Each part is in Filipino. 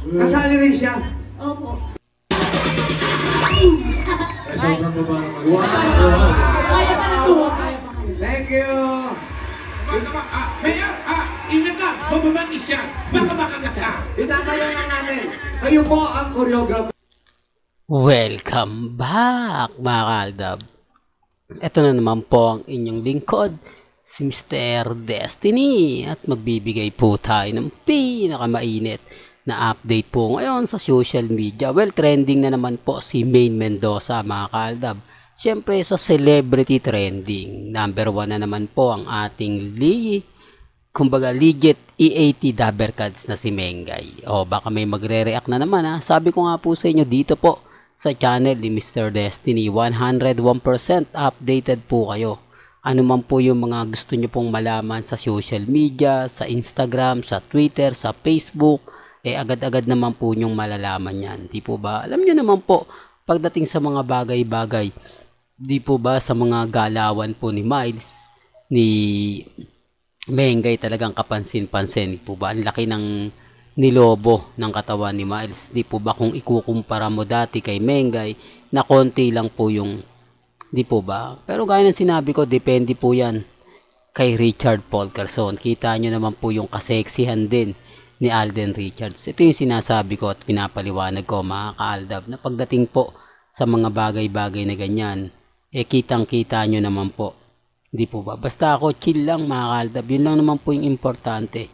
Kasali rin siya. Opo. Ay, sobrang baba naman. Wow! Kaya ka na to. Thank you! Mayor, ingat ka, bababangis siya. Baka makagat ka. Itatayo nga namin. Kayo po ang choreographer. Welcome back mga kaaldab. Ito na naman po ang inyong lingkod, si Mr. Destiny. At magbibigay po tayo ng pinakamainit na update po ngayon sa social media. Well, trending na naman po si Maine Mendoza mga kaaldab. Siyempre sa celebrity trending, number 1 na naman po ang ating legit E80 Dabbercats na si Mengay. O baka may magre-react na naman ha. Sabi ko nga po sa inyo dito po sa channel ni Mr. Destiny, 101% updated po kayo. Ano man po yung mga gusto nyo pong malaman sa social media, sa Instagram, sa Twitter, sa Facebook, agad-agad naman po nyong malalaman yan. Di po ba? Alam nyo naman po, pagdating sa mga bagay-bagay, di po ba sa mga galawan po ni Miles, ni Mengay talagang kapansin-pansin. Di po ba? Ang laki ng nilobo ng katawan ni Miles. Di po ba kung ikukumpara mo dati kay Mengay, na konti lang po yung, di po ba? Pero gaya ng sinabi ko, depende po yan kay Richard Paul Carson. Kita nyo naman po yung kaseksihan din ni Alden Richards. Ito yung sinasabi ko at pinapaliwanag ko mga kaaldab, na pagdating po sa mga bagay-bagay na ganyan, kitang-kita nyo naman po. Di po ba? Basta ako chill lang mga kaaldab. Yun lang naman po yung importante.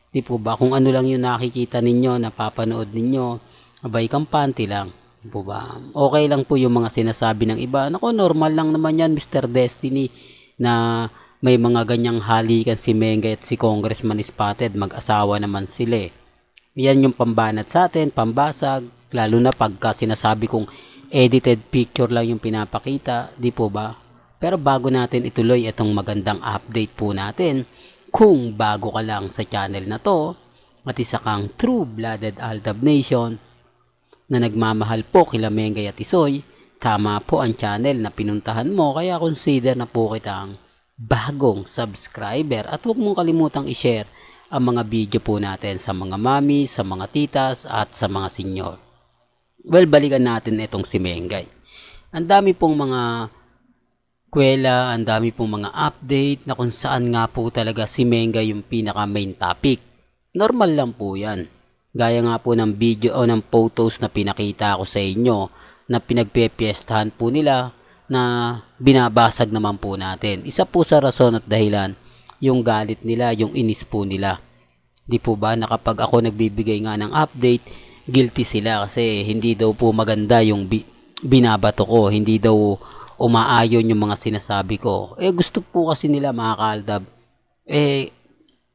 Di po ba? Kung ano lang yung nakikita ninyo, napapanood ninyo, abay kampante lang. Di po ba? Okay lang po yung mga sinasabi ng iba. Nako, normal lang naman yan, Mr. Destiny, na may mga ganyang halikan si Mengay at si Congressman Spotted. Mag-asawa naman sila. Yan yung pambanat sa atin, pambasag, lalo na pagka sinasabi kong edited picture lang yung pinapakita. Di po ba? Pero bago natin ituloy itong magandang update po natin, kung bago ka lang sa channel na to at isa kang true-blooded Aldab Nation na nagmamahal po kila Mengay at Isoy, tama po ang channel na pinuntahan mo, kaya consider na po kitang bagong subscriber at huwag mong kalimutang i-share ang mga video po natin sa mga mami, sa mga titas at sa mga senyor. Well, balikan natin itong si Mengay. Ang dami pong mga kwela, ang dami pong mga update na kung saan nga po talaga si Mengay yung pinaka main topic. Normal lang po yan. Gaya nga po ng video o ng photos na pinakita ko sa inyo na pinagpepiestahan po nila na binabasag naman po natin. Isa po sa rason at dahilan yung galit nila, yung inis po nila. Di po ba na kapag ako nagbibigay nga ng update, guilty sila kasi hindi daw po maganda yung binabato ko, hindi daw umaayon yung mga sinasabi ko. Gusto po kasi nila mga kaaldab,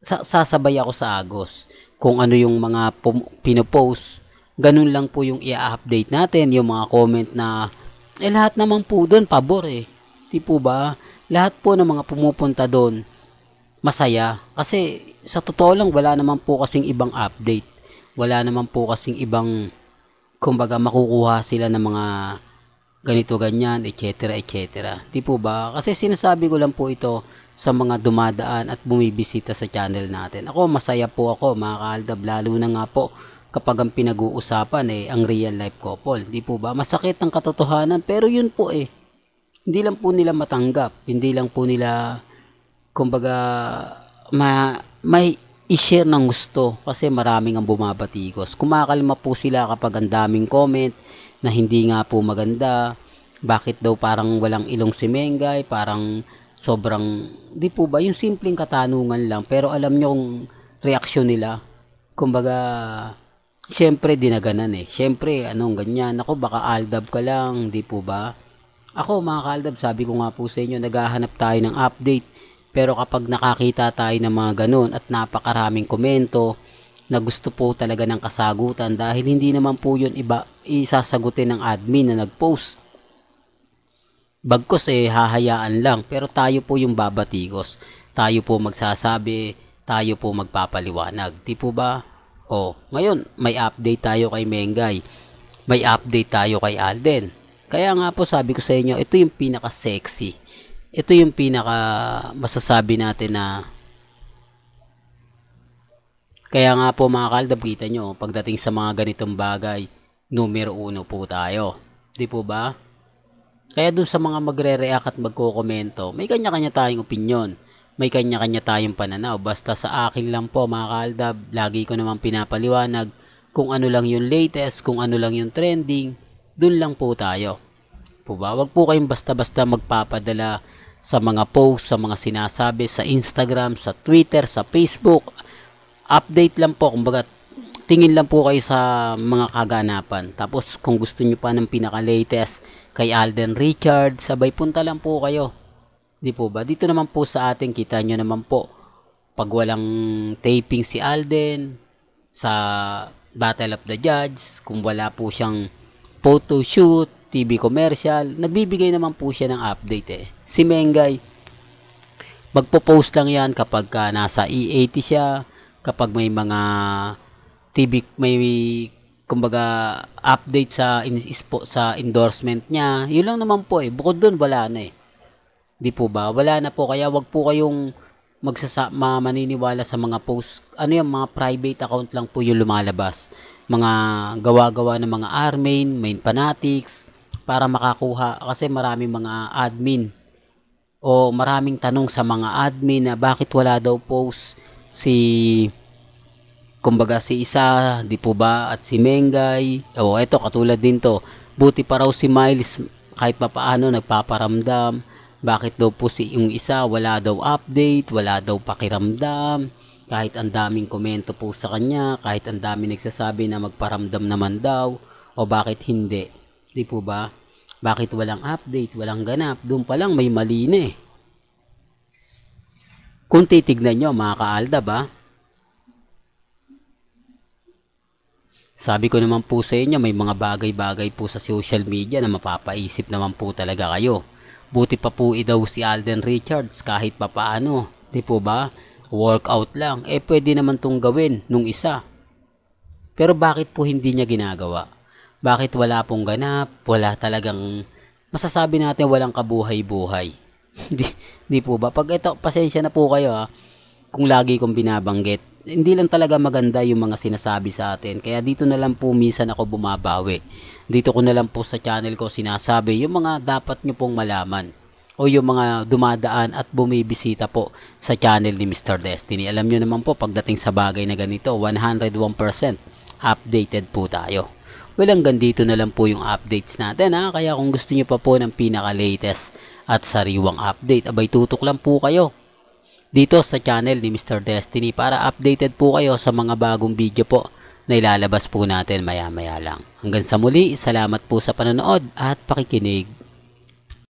sasabay ako sa agos. Kung ano yung mga pinopost, ganun lang po yung i-update natin, yung mga comment na, lahat naman po doon, pabor Di po ba? Lahat po ng mga pumupunta doon, masaya. Kasi sa totoo lang, wala naman po kasing ibang update. Wala naman po kasing ibang, kumbaga makukuha sila ng mga ganito, ganyan, etc. etc. Di po ba? Kasi sinasabi ko lang po ito sa mga dumadaan at bumibisita sa channel natin. Ako, masaya po ako mga kaaldab, lalo na nga po kapag ang pinag-uusapan ang real life couple. Di po ba? Masakit ang katotohanan, pero yun po hindi lang po nila matanggap. Hindi lang po nila, kumbaga, may i-share ng gusto kasi maraming ang bumabatikos. Kumakalma po sila kapag ang daming comment na hindi nga po maganda. Bakit daw parang walang ilong si Mengay, parang sobrang, di po ba, yung simpleng katanungan lang, pero alam nyo yung reaksyon nila, kumbaga, syempre dinaganan syempre, anong ganyan, ako baka aldab ka lang, di po ba? Ako mga kaaldab, sabi ko nga po sa inyo, naghahanap tayo ng update, pero kapag nakakita tayo ng mga ganun at napakaraming komento na gusto po talaga ng kasagutan, dahil hindi naman po yun iba isasagutin ng admin na nagpost. Bagkos hahayaan lang, pero tayo po yung babatikos. Tayo po magsasabi, tayo po magpapaliwanag. Di po ba? Ngayon, may update tayo kay Mengay. May update tayo kay Alden. Kaya nga po sabi ko sa inyo, ito yung pinaka-sexy. Ito yung pinaka masasabi natin na Kaya nga po mga kaldab, kita nyo, pagdating sa mga ganitong bagay, numero 1 po tayo. Di po ba? Kaya dun sa mga magre-react at magko-komento, may kanya-kanya tayong opinyon. May kanya-kanya tayong pananaw. Basta sa akin lang po mga kaldab, lagi ko naman pinapaliwanag kung ano lang yung latest, kung ano lang yung trending, dun lang po tayo. Po ba? Wag po kayong basta-basta magpapadala sa mga post, sa mga sinasabi sa Instagram, sa Twitter, sa Facebook. Update lang po, kumbaga tingin lang po kayo sa mga kaganapan. Tapos kung gusto nyo pa ng pinaka-latest kay Alden Richards, sabay punta lang po kayo. Di po ba? Dito naman po sa atin, kita nyo naman po, pag walang taping si Alden sa Battle of the Judge, kung wala po siyang photo shoot, TV commercial, nagbibigay naman po siya ng update eh. Si Mengay, magpo-post lang yan kapag nasa E80 siya, kapag may mga TV, may kumbaga update sa endorsement niya, yun lang naman po eh. Bukod dun, wala na eh. Di po ba? Wala na po, kaya wag po kayong maniniwala sa mga post. Ano yung mga private account lang po yung lumalabas. Mga gawa-gawa ng mga main fanatics, para makakuha. Kasi maraming mga admin o maraming tanong sa mga admin na bakit wala daw post kumbaga si isa, di po ba? At si Mengay. O eto, katulad din to. Buti pa raw si Miles kahit pa paano nagpaparamdam. Bakit daw po yung isa wala daw update, wala daw pakiramdam, kahit ang daming komento po sa kanya, kahit ang daming nagsasabi na magparamdam naman daw, o bakit hindi? Di po ba? Bakit walang update, walang ganap? Doon pa lang may mali na eh. Kung titignan nyo mga kaalda ba, sabi ko naman po sa inyo, may mga bagay-bagay po sa social media na mapapaisip naman po talaga kayo. Buti pa po daw si Alden Richards kahit papaano, di po ba? Workout lang, pwede naman tong gawin nung isa. Pero bakit po hindi niya ginagawa? Bakit wala pong ganap? Wala talagang, masasabi natin walang kabuhay-buhay. di po ba? Pag ito, pasensya na po kayo kung lagi kong binabanggit. Hindi lang talaga maganda yung mga sinasabi sa atin. Kaya dito na lang po minsan ako bumabawi. Dito ko na lang po sa channel ko sinasabi yung mga dapat nyo pong malaman. O yung mga dumadaan at bumibisita po sa channel ni Mr. Destiny. Alam nyo naman po, pagdating sa bagay na ganito, 101% updated po tayo. Well, hanggang dito na lang po yung updates natin Kaya kung gusto nyo pa po ng pinaka-latest at sariwang update, abay tutok lang po kayo dito sa channel ni Mr. Destiny para updated po kayo sa mga bagong video po na ilalabas po natin maya-maya lang. Hanggang sa muli, salamat po sa panonood at pakikinig.